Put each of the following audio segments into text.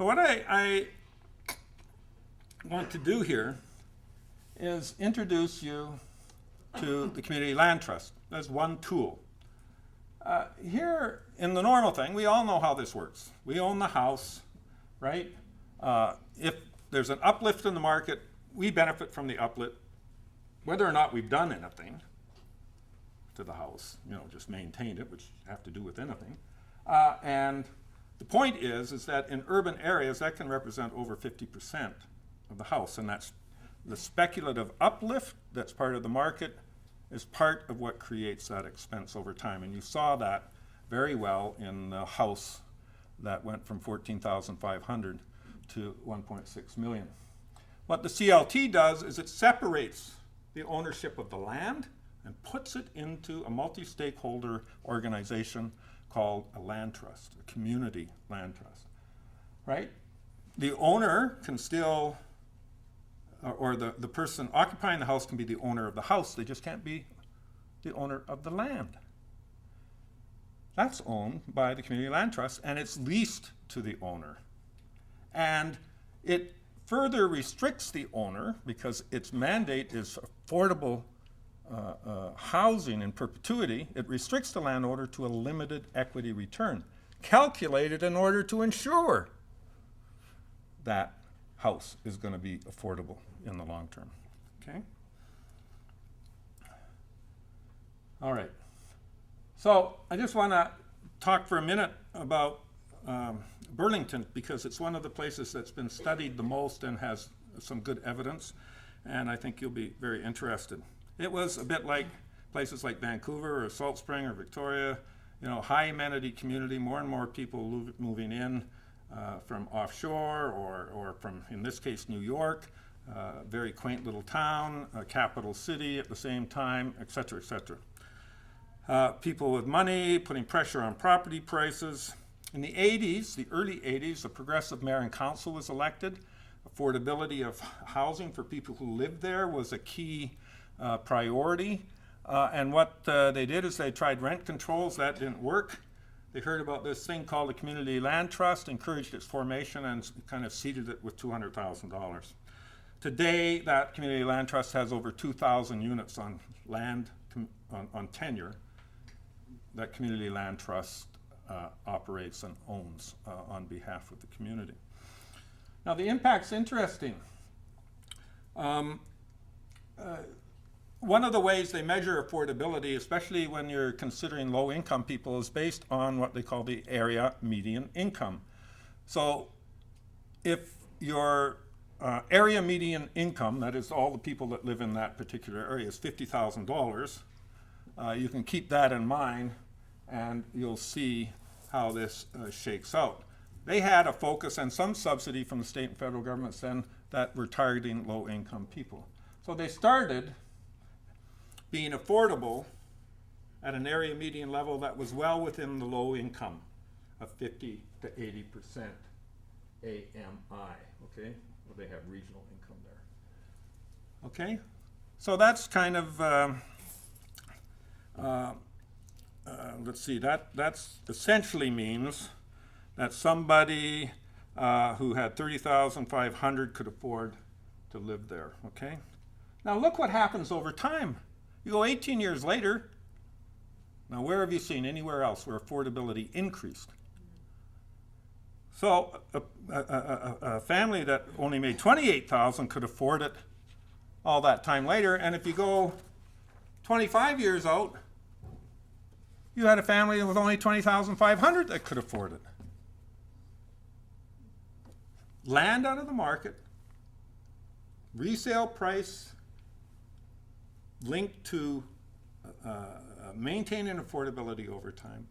what I want to do here is introduce you to the Community Land Trust as one tool. Here, in the normal thing, we all know how this works. We own the house, right? If there's an uplift in the market, we benefit from the uplift, whether or not we've done anything to the house, just maintained it, which have to do with anything. And the point is that in urban areas, that can represent over 50% of the house, and that's the speculative uplift that's part of the market is part of what creates that expense over time. And you saw that very well in the house that went from 14,500 to 1.6 million. What the CLT does is it separates the ownership of the land and puts it into a multi-stakeholder organization called a land trust, a community land trust, right? The owner can still, or the person occupying the house can be the owner of the house. They just can't be the owner of the land. That's owned by the Community Land Trust, and it's leased to the owner. And it further restricts the owner because its mandate is affordable housing in perpetuity. It restricts the landowner to a limited equity return, calculated in order to ensure that house is going to be affordable in the long term. Okay? All right. So I just want to talk for a minute about Burlington, because it's one of the places that's been studied the most and has some good evidence, and I think you'll be very interested. It was a bit like places like Vancouver or Salt Spring or Victoria, high amenity community, more and more people moving in from offshore or from, in this case, New York, very quaint little town, a capital city at the same time, et cetera, et cetera. People with money putting pressure on property prices. In the 80s, the early 80s, a progressive mayor and council was elected. Affordability of housing for people who lived there was a key priority. And what they did is they tried rent controls. That didn't work. They heard about this thing called the Community Land Trust, encouraged its formation, and kind of seeded it with $200,000. Today, that Community Land Trust has over 2,000 units on land, on tenure, that Community Land Trust operates and owns on behalf of the community. Now, the impact's interesting. One of the ways they measure affordability, especially when you're considering low-income people, is based on what they call the area median income. So if your area median income, that is all the people that live in that particular area, is $50,000, you can keep that in mind, and you'll see how this shakes out. They had a focus and some subsidy from the state and federal governments then that were targeting low-income people. So they started being affordable at an area median level that was well within the low income of 50 to 80% AMI, okay? Well, they have regional income there. Okay, so that's kind of, let's see, that's essentially means that somebody who had $30,500 could afford to live there, okay? Now look what happens over time. You go 18 years later, now where have you seen anywhere else where affordability increased? So a family that only made $28,000 could afford it all that time later, and if you go 25 years out, you had a family with only $20,500 that could afford it. Land out of the market, resale price linked to maintaining affordability over time.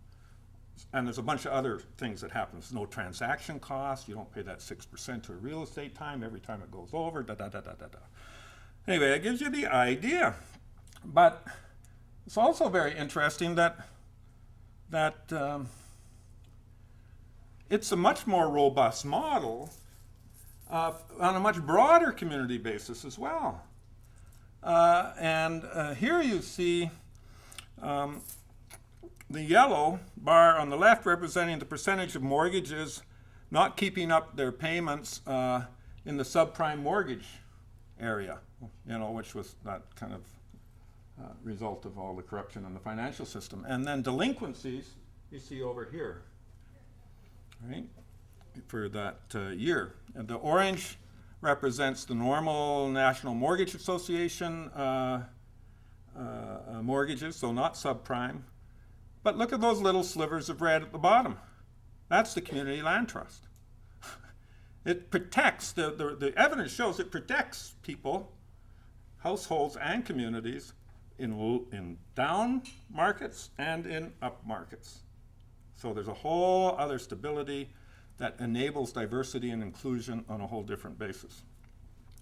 And there's a bunch of other things that happen. There's no transaction cost. You don't pay that 6% to a real estate time every time it goes over, Anyway, that gives you the idea. But it's also very interesting that it's a much more robust model on a much broader community basis as well. Here you see the yellow bar on the left representing the percentage of mortgages not keeping up their payments in the subprime mortgage area, which was that kind of result of all the corruption in the financial system. And then delinquencies you see over here, right, for that year. And the orange represents the normal National Mortgage Association mortgages, so not subprime. But look at those little slivers of red at the bottom. That's the Community Land Trust. It protects, the evidence shows it protects people, households and communities in down markets and in up markets. So there's a whole other stability that enables diversity and inclusion on a whole different basis.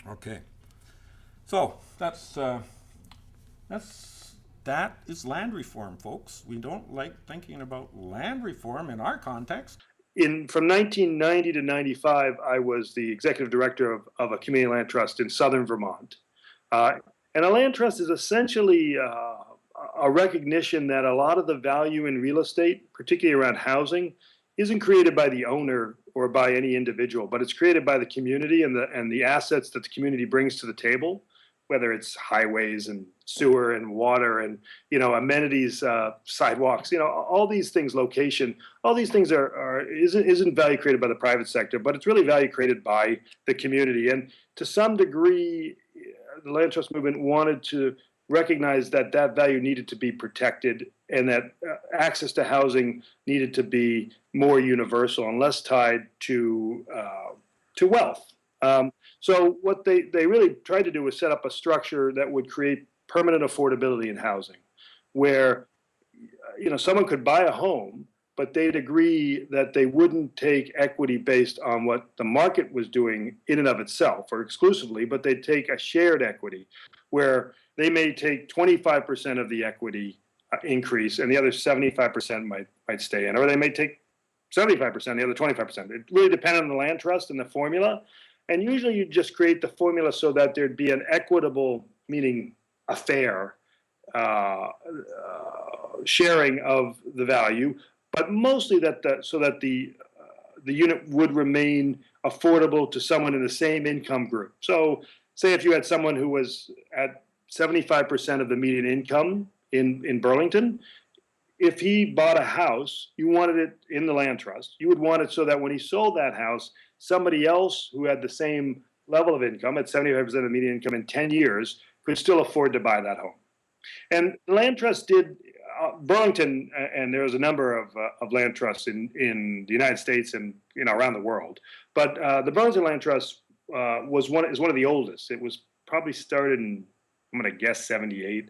Okay, so that is land reform, folks. We don't like thinking about land reform in our context. From 1990 to 95, I was the executive director of a community land trust in southern Vermont. And a land trust is essentially a recognition that a lot of the value in real estate, particularly around housing, isn't created by the owner or by any individual, but it's created by the community and the assets that the community brings to the table, whether it's highways and sewer and water and amenities, sidewalks, all these things, location, all these things isn't value created by the private sector, but it's really value created by the community. And to some degree, the land trust movement wanted to recognize that value needed to be protected and that access to housing needed to be more universal and less tied to wealth. So what they really tried to do was set up a structure that would create permanent affordability in housing, where someone could buy a home, but they'd agree that they wouldn't take equity based on what the market was doing in and of itself or exclusively, but they'd take a shared equity where they may take 25% of the equity increase and the other 75% might stay in, or they may take 75%, the other 25%. It really depended on the land trust and the formula. And usually you just create the formula so that there'd be an equitable, meaning a fair sharing of the value, but mostly so that the unit would remain affordable to someone in the same income group. So say if you had someone who was at 75% of the median income in Burlington, if he bought a house, you wanted it in the land trust. You would want it so that when he sold that house, somebody else who had the same level of income at 75% of the median income in 10 years could still afford to buy that home. And the land trust did, Burlington, and there was a number of land trusts in the United States and around the world. But the Burlington Land Trust is one of the oldest. It was probably started in, I'm going to guess, 78.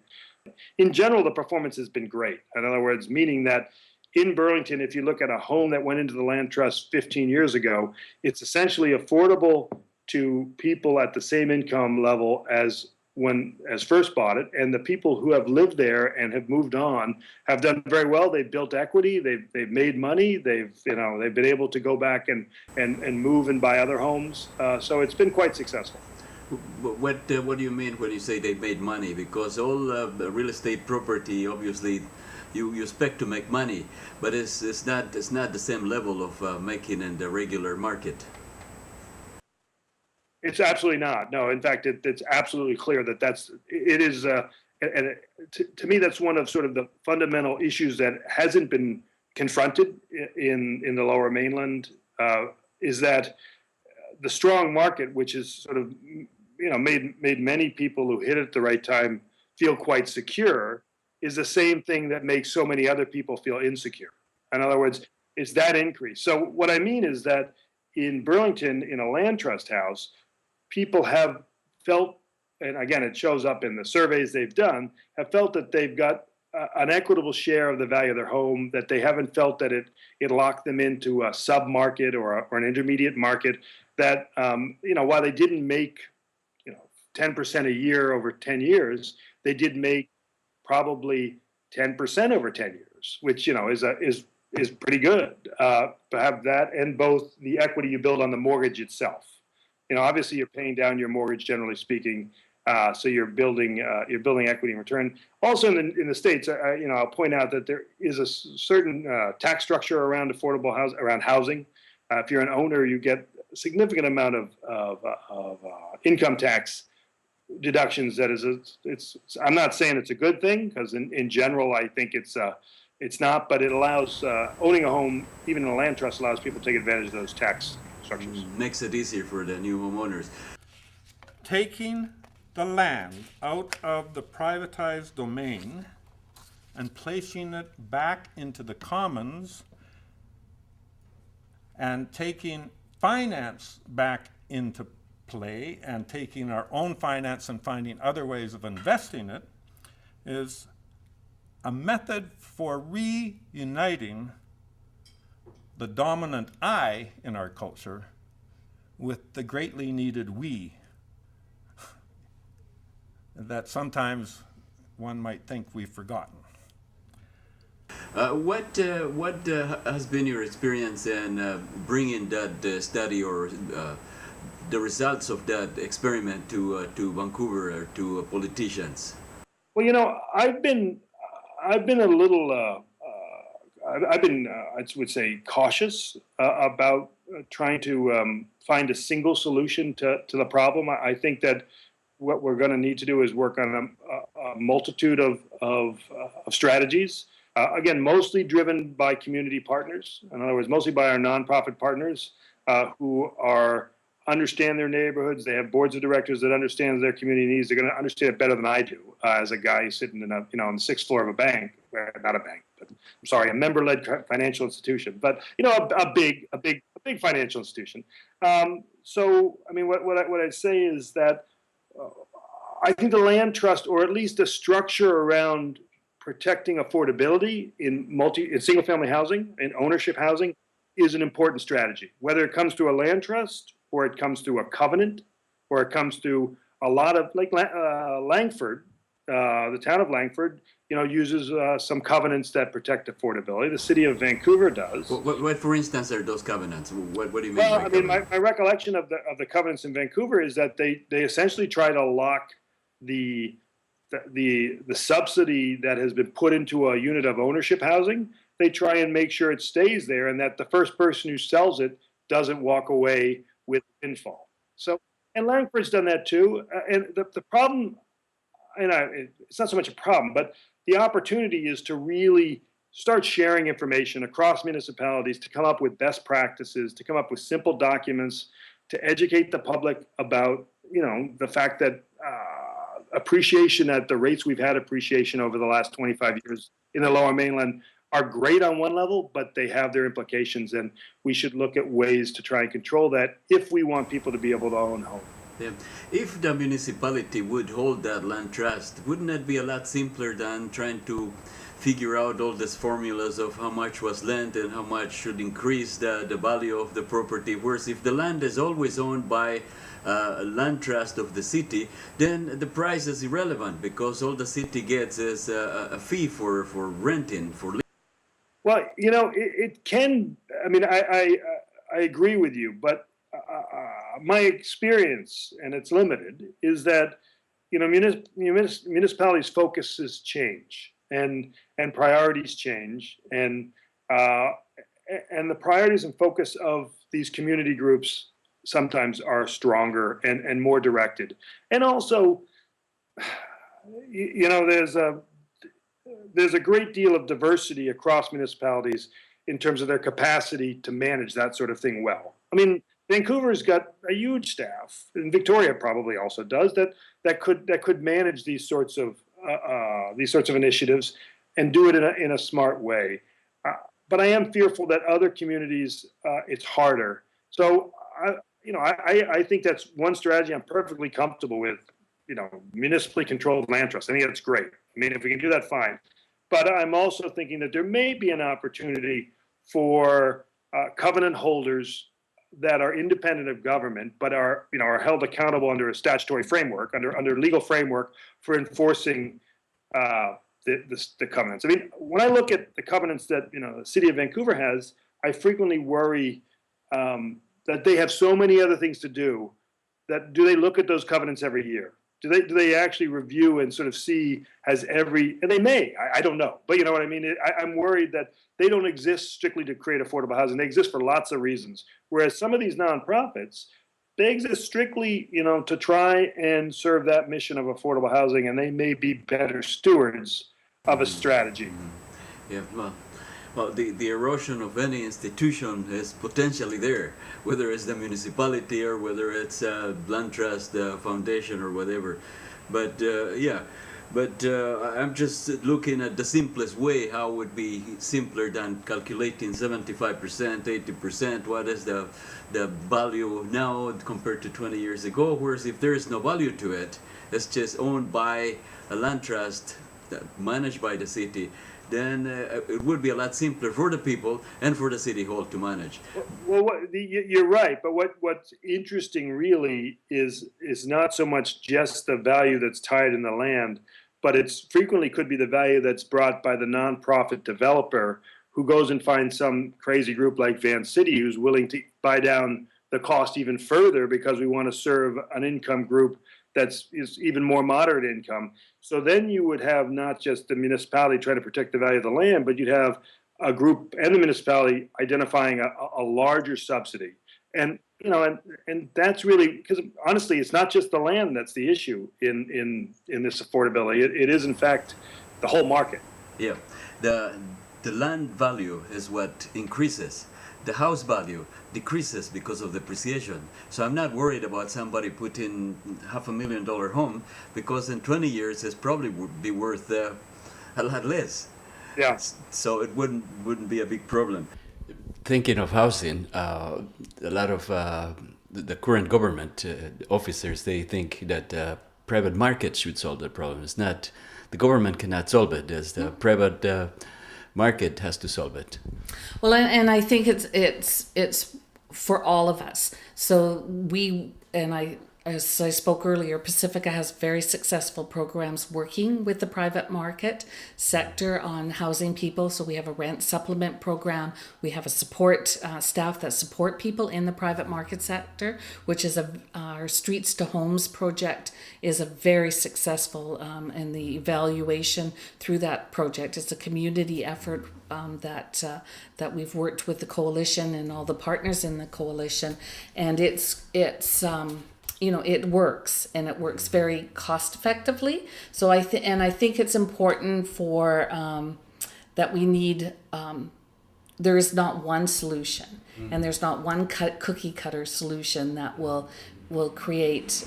In general, the performance has been great. In other words, meaning that in Burlington, if you look at a home that went into the land trust 15 years ago, it's essentially affordable to people at the same income level as first bought it, and the people who have lived there and have moved on have done very well. They've built equity, they've made money, they've been able to go back and move and buy other homes. So it's been quite successful. What do you mean when you say they made money? Because all real estate property, obviously, you expect to make money, but it's not the same level of making in the regular market. It's absolutely not. No, in fact, it's absolutely clear that it is. And to me, that's one of sort of the fundamental issues that hasn't been confronted in the Lower Mainland. Is that the strong market, which is sort of made many people who hit it at the right time feel quite secure, is the same thing that makes so many other people feel insecure. In other words, it's that increase. So what I mean is that in Burlington, in a land trust house, people have felt, and again, it shows up in the surveys they've done, have felt that they've got an equitable share of the value of their home, that they haven't felt that it locked them into a sub-market or an intermediate market, that, while they didn't make 10% a year over 10 years, they did make probably 10% over 10 years, which, is pretty good to have that and both the equity you build on the mortgage itself. Obviously you're paying down your mortgage, generally speaking, so you're building equity in return. Also in the States, I'll point out that there is a certain tax structure around affordable housing, If you're an owner, you get a significant amount of income tax deductions. That is, I'm not saying it's a good thing, because in general, I think it's not, but it allows owning a home, even in a land trust, allows people to take advantage of those tax structures. Makes it easier for the new homeowners. Taking the land out of the privatized domain and placing it back into the commons and taking finance back into play and taking our own finance and finding other ways of investing it is a method for reuniting the dominant I in our culture with the greatly needed we that sometimes one might think we've forgotten. What has been your experience in bringing that study or the results of that experiment to Vancouver or to politicians? Well, I've been a little, I would say, cautious about trying to find a single solution to the problem. I think that what we're going to need to do is work on a multitude of strategies. Again, mostly driven by community partners. In other words, mostly by our nonprofit partners who understand their neighborhoods. They have boards of directors that understand their community needs. They're going to understand it better than I do as a guy sitting on the sixth floor of a bank, not a bank, but I'm sorry, a member-led financial institution, but a big financial institution. So, I mean, what I'd say is that I think the land trust, or at least a structure around protecting affordability in single-family housing and ownership housing, is an important strategy. Whether it comes to a land trust, or it comes to a covenant, or it comes to a lot of, like Langford, the town of Langford, uses some covenants that protect affordability. The city of Vancouver does. What for instance, are those covenants? What do you mean? Well, I mean, my recollection of the covenants in Vancouver is that they essentially try to lock the subsidy that has been put into a unit of ownership housing. They try and make sure it stays there, and that the first person who sells it doesn't walk away with windfall. So, and Langford's done that too. And the problem, it's not so much a problem, but the opportunity is to really start sharing information across municipalities, to come up with best practices, to come up with simple documents, to educate the public about, the fact that appreciation at the rates we've had appreciation over the last 25 years in the Lower Mainland are great on one level, but they have their implications, and we should look at ways to try and control that if we want people to be able to own homes. Yeah. If the municipality would hold that land trust, wouldn't that be a lot simpler than trying to figure out all these formulas of how much was lent and how much should increase the value of the property? Whereas if the land is always owned by a land trust of the city, then the price is irrelevant, because all the city gets is a fee for renting, for living. Well, it can. I mean, I agree with you, but my experience, and it's limited, is that municipalities' focuses change and priorities change, and the priorities and focus of these community groups sometimes are stronger and more directed. And also, there's a great deal of diversity across municipalities in terms of their capacity to manage that sort of thing well. I mean, Vancouver's got a huge staff, and Victoria probably also does, that could manage these sorts of initiatives and do it in a smart way. But I am fearful that other communities, it's harder. So I think that's one strategy I'm perfectly comfortable with. Municipally controlled land trust. I think that's great. I mean, if we can do that, fine. But I'm also thinking that there may be an opportunity for covenant holders that are independent of government, but are held accountable under a statutory framework, under legal framework for enforcing the covenants. I mean, when I look at the covenants that the city of Vancouver has, I frequently worry that they have so many other things to do. Do they look at those covenants every year? do they actually review and sort of see has every, and they may, I don't know, but you know what I mean? I'm worried that they don't exist strictly to create affordable housing. They exist for lots of reasons. Whereas some of these nonprofits, they exist strictly, you know, to try and serve that mission of affordable housing, and they may be better stewards of a strategy. Yeah, well, the erosion of any institution is potentially there, whether it's the municipality or whether it's land trust foundation or whatever. But I'm just looking at the simplest way. How it would be simpler than calculating 75%, 80%. What is the value now compared to 20 years ago? Whereas if there is no value to it, it's just owned by a land trust managed by the city, then it would be a lot simpler for the people and for the city hall to manage. Well, you're right, but what's interesting really is not so much just the value that's tied in the land, but it's frequently could be the value that's brought by the nonprofit developer who goes and finds some crazy group like Van City who's willing to buy down the cost even further because we want to serve an income group is even more moderate income. So then you would have not just the municipality trying to protect the value of the land, but you'd have a group and the municipality identifying a larger subsidy. And you know, and that's really, because honestly, it's not just the land that's the issue in this affordability. It is in fact the whole market. Yeah, the land value is what increases. The house value decreases because of depreciation. So I'm not worried about somebody putting $500,000 home, because in 20 years it's probably would be worth a lot less. Yeah. So it wouldn't be a big problem. Thinking of housing, a lot of the current government officers, they think that private market should solve the problem. It's not, the government cannot solve it. It's the private market has to solve it. Well, and I think it's for all of us. So as I spoke earlier, Pacifica has very successful programs working with the private market sector on housing people. So we have a rent supplement program. We have a support staff that support people in the private market sector, which is our Streets to Homes project is a very successful, and the evaluation through that project is a community effort that we've worked with the coalition and all the partners in the coalition, and it's you know, it works, and it works very cost effectively. So I think it's important for that we need. There is not one solution, and there's not one cookie cutter solution that will create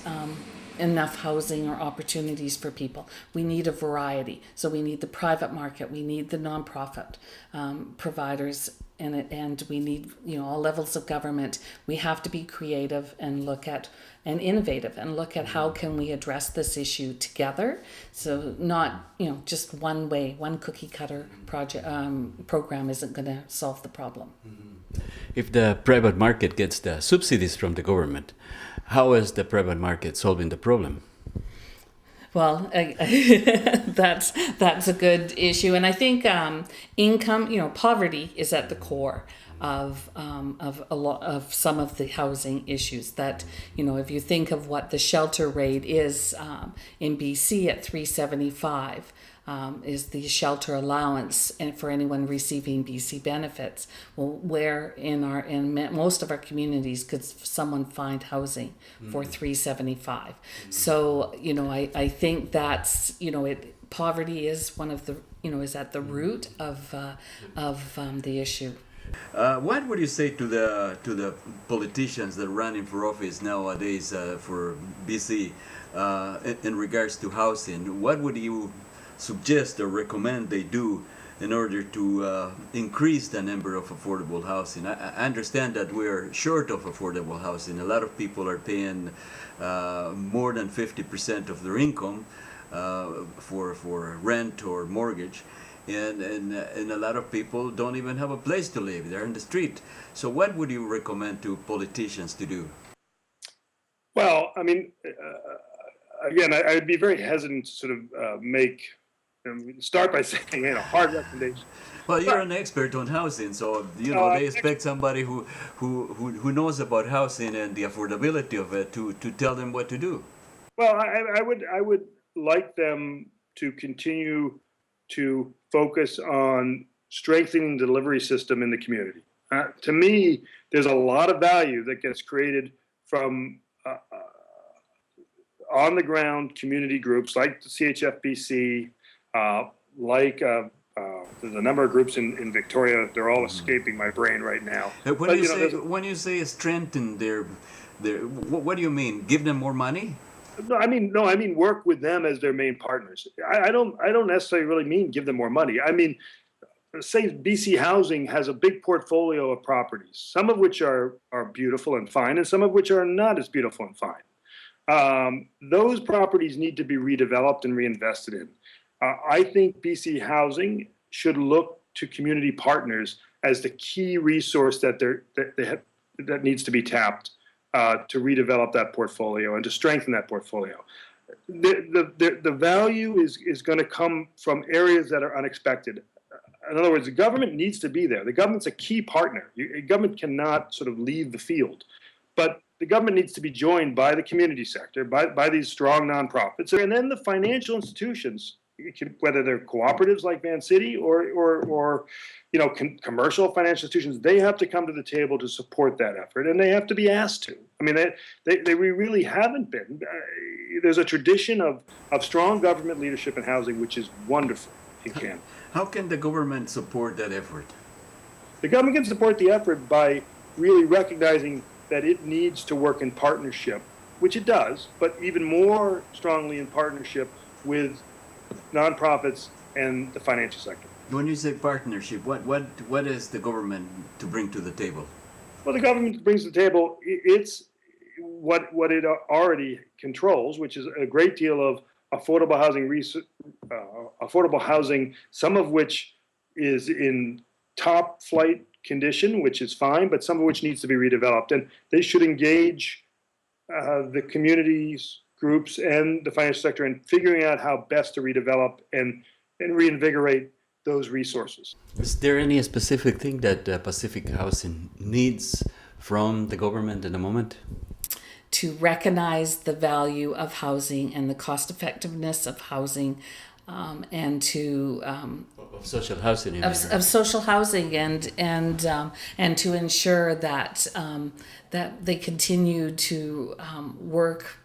enough housing or opportunities for people. We need a variety. So we need the private market, we need the nonprofit providers, and we need, you know, all levels of government. We have to be creative and innovative and look at how can we address this issue together. So not, you know, just one way, one cookie cutter program isn't going to solve the problem. If the private market gets the subsidies from the government, how is the private market solving the problem? Well, that's a good issue, and I think income, you know, poverty is at the core of a lot of some of the housing issues. That, you know, if you think of what the shelter rate is in BC at $375. Is the shelter allowance and for anyone receiving BC benefits. Well, where in most of our communities could someone find housing for $375? So, you know, I think that's, you know, poverty is one of the, you know, is at the root of the issue. What would you say to the politicians that are running for office nowadays for BC in regards to housing? What would you suggest or recommend they do in order to increase the number of affordable housing? I understand that we're short of affordable housing. A lot of people are paying more than 50% of their income for rent or mortgage, and a lot of people don't even have a place to live. They're in the street. So what would you recommend to politicians to do? Well, I mean, again, I would be very hesitant to sort of start by saying, you know, hard recommendation. Well, you're an expert on housing, so you know they expect somebody who knows about housing and the affordability of it to tell them what to do. Well, I would like them to continue to focus on strengthening the delivery system in the community. To me, there's a lot of value that gets created from on the ground community groups like the CHFBC, like there's a number of groups in Victoria. They're all escaping my brain right now. When But, you you know, say there's- when you say strengthen their what do you mean? Give them more money? No, I mean work with them as their main partners. I don't necessarily really mean give them more money. I mean, say BC Housing has a big portfolio of properties, some of which are beautiful and fine, and some of which are not as beautiful and fine. Those properties need to be redeveloped and reinvested in. I think BC Housing should look to community partners as the key resource that needs to be tapped to redevelop that portfolio and to strengthen that portfolio. The value is going to come from areas that are unexpected. In other words, the government needs to be there. The government's a key partner. Government cannot sort of leave the field. But the government needs to be joined by the community sector, by these strong nonprofits, and then the financial institutions, whether they're cooperatives like Van City or commercial financial institutions. They have to come to the table to support that effort, and they have to be asked to. I mean, they really haven't been. There's a tradition of strong government leadership in housing, which is wonderful in Canada. How can the government support that effort? The government can support the effort by really recognizing that it needs to work in partnership, which it does, but even more strongly in partnership with nonprofits and the financial sector. When you say partnership, what is the government to bring to the table? Well, the government brings to the table it's what it already controls, which is a great deal of affordable housing, some of which is in top flight condition, which is fine, but some of which needs to be redeveloped. And they should engage the communities, groups, and the financial sector in figuring out how best to redevelop and reinvigorate those resources. Is there any specific thing that Pacific Housing needs from the government in the moment? To recognize the value of housing and the cost effectiveness of housing, and to Of social housing, you mean, right? of social housing and to ensure that that they continue to work,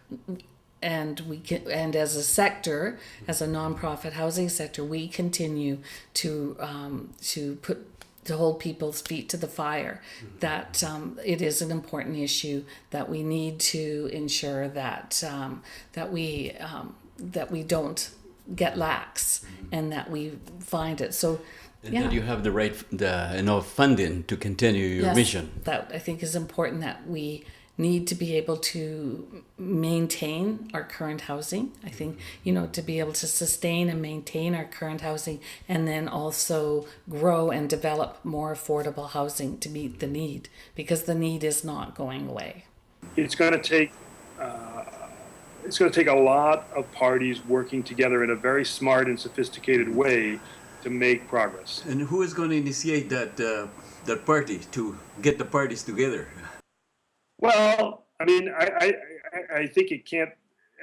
and as a sector, as a nonprofit housing sector, we continue to hold people's feet to the fire. That it is an important issue, that we need to ensure that we don't get lax, and that we find it. So, And that you have the enough funding to continue your yes, mission. that I think is important, that we need to be able to maintain our current housing. I think, to be able to sustain and maintain our current housing, and then also grow and develop more affordable housing to meet the need, because the need is not going away. It's going to take a lot of parties working together in a very smart and sophisticated way to make progress. And who is going to initiate that party to get the parties together? Well, I mean, I think it can't,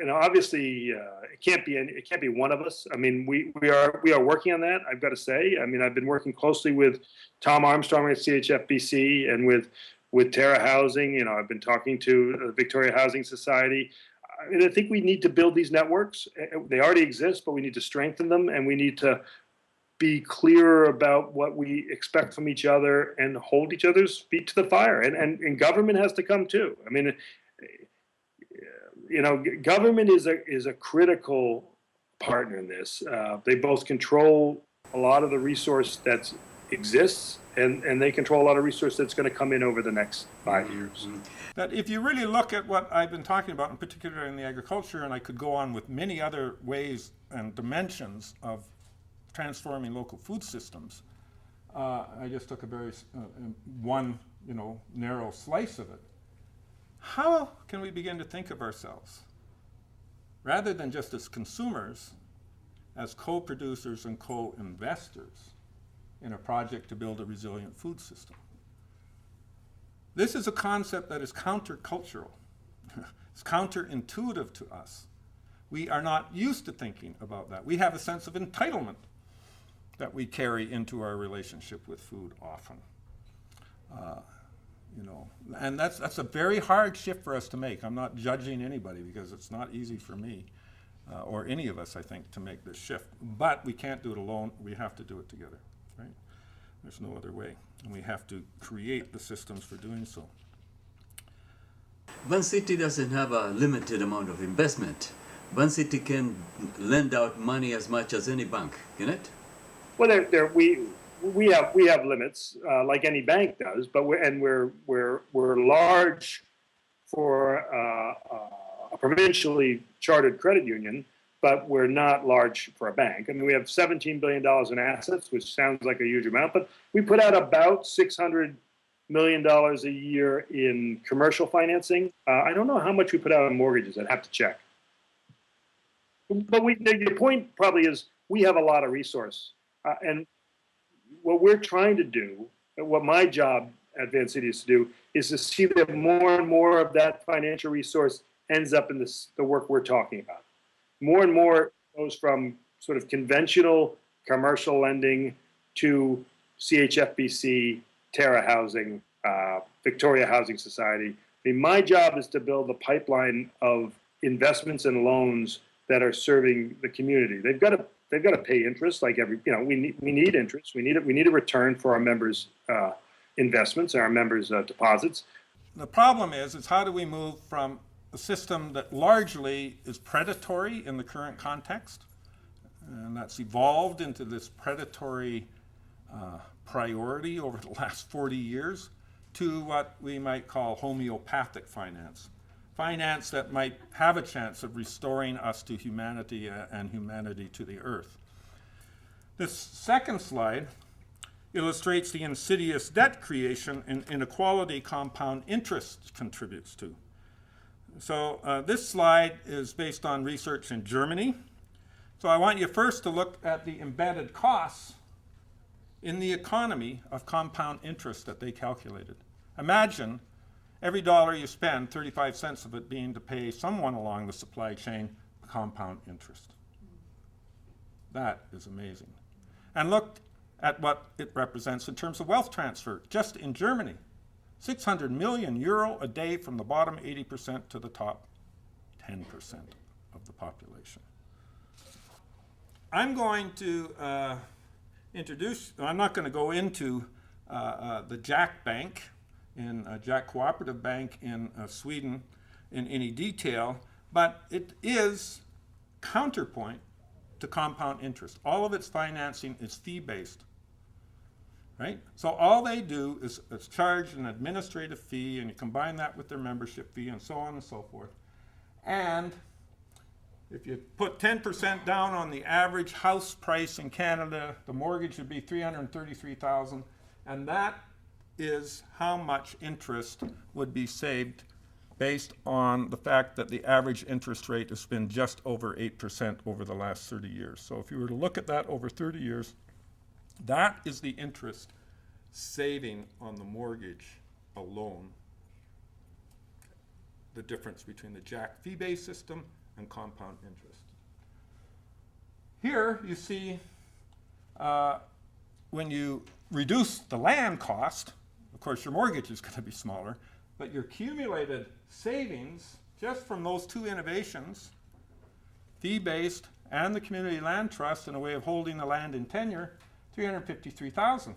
obviously it can't be one of us. I mean, we are working on that, I've got to say. I mean, I've been working closely with Tom Armstrong at CHFBC and with Terra Housing. I've been talking to the Victoria Housing Society. I think we need to build these networks. They already exist, but we need to strengthen them, and we need to be clearer about what we expect from each other and hold each other's feet to the fire. And government has to come too. I mean, government is a critical partner in this. They both control a lot of the resource that exists, and they control a lot of resource that's going to come in over the next 5 years. That if you really look at what I've been talking about, in particular in the agriculture, and I could go on with many other ways and dimensions of transforming local food systems, I just took a very one narrow slice of it. How can we begin to think of ourselves, rather than just as consumers, as co-producers and co-investors in a project to build a resilient food system? This is a concept that is countercultural. It's counterintuitive to us, We are not used to thinking about that. We have a sense of entitlement that we carry into our relationship with food often. And that's a very hard shift for us to make. I'm not judging anybody because it's not easy for me or any of us, I think, to make this shift. But we can't do it alone. We have to do it together, right? There's no other way. And we have to create the systems for doing so. One city doesn't have a limited amount of investment. One city can lend out money as much as any bank, can it? Well, we have limits, like any bank does, but we're large for a provincially chartered credit union, but we're not large for a bank. I mean, we have $17 billion in assets, which sounds like a huge amount, but we put out about $600 million a year in commercial financing. I don't know how much we put out on mortgages. I'd have to check. But the point probably is we have a lot of resource. And what we're trying to do, what my job at Van City is to do, is to see that more and more of that financial resource ends up in the work we're talking about. More and more goes from sort of conventional commercial lending to CHFBC, Terra Housing, Victoria Housing Society. I mean, my job is to build a pipeline of investments and loans that are serving the community. They've got to pay interest, like we need interest. We need a return for our members' investments and our members' deposits. The problem is how do we move from a system that largely is predatory in the current context, and that's evolved into this predatory priority over the last 40 years, to what we might call homeopathic finance. Finance that might have a chance of restoring us to humanity and humanity to the earth. This second slide illustrates the insidious debt creation and inequality compound interest contributes to. So this slide is based on research in Germany. So I want you first to look at the embedded costs in the economy of compound interest that they calculated. Imagine every dollar you spend, 35 cents of it being to pay someone along the supply chain compound interest. That is amazing. And look at what it represents in terms of wealth transfer, just in Germany. 600 million euro a day from the bottom 80% to the top 10% of the population. I'm going to I'm not going to go into the Jack Bank, Jack Cooperative Bank in Sweden in any detail, but it is counterpoint to compound interest. All of its financing is fee-based, right? So all they do is charge an administrative fee, and you combine that with their membership fee and so on and so forth. And if you put 10% down on the average house price in Canada, the mortgage would be $333,000, and that is how much interest would be saved based on the fact that the average interest rate has been just over 8% over the last 30 years. So if you were to look at that over 30 years, that is the interest saving on the mortgage alone. The difference between the Jack fee-based system and compound interest. Here you see when you reduce the land cost, of course your mortgage is going to be smaller, but your accumulated savings just from those two innovations, fee-based and the community land trust in a way of holding the land in tenure, $353,000.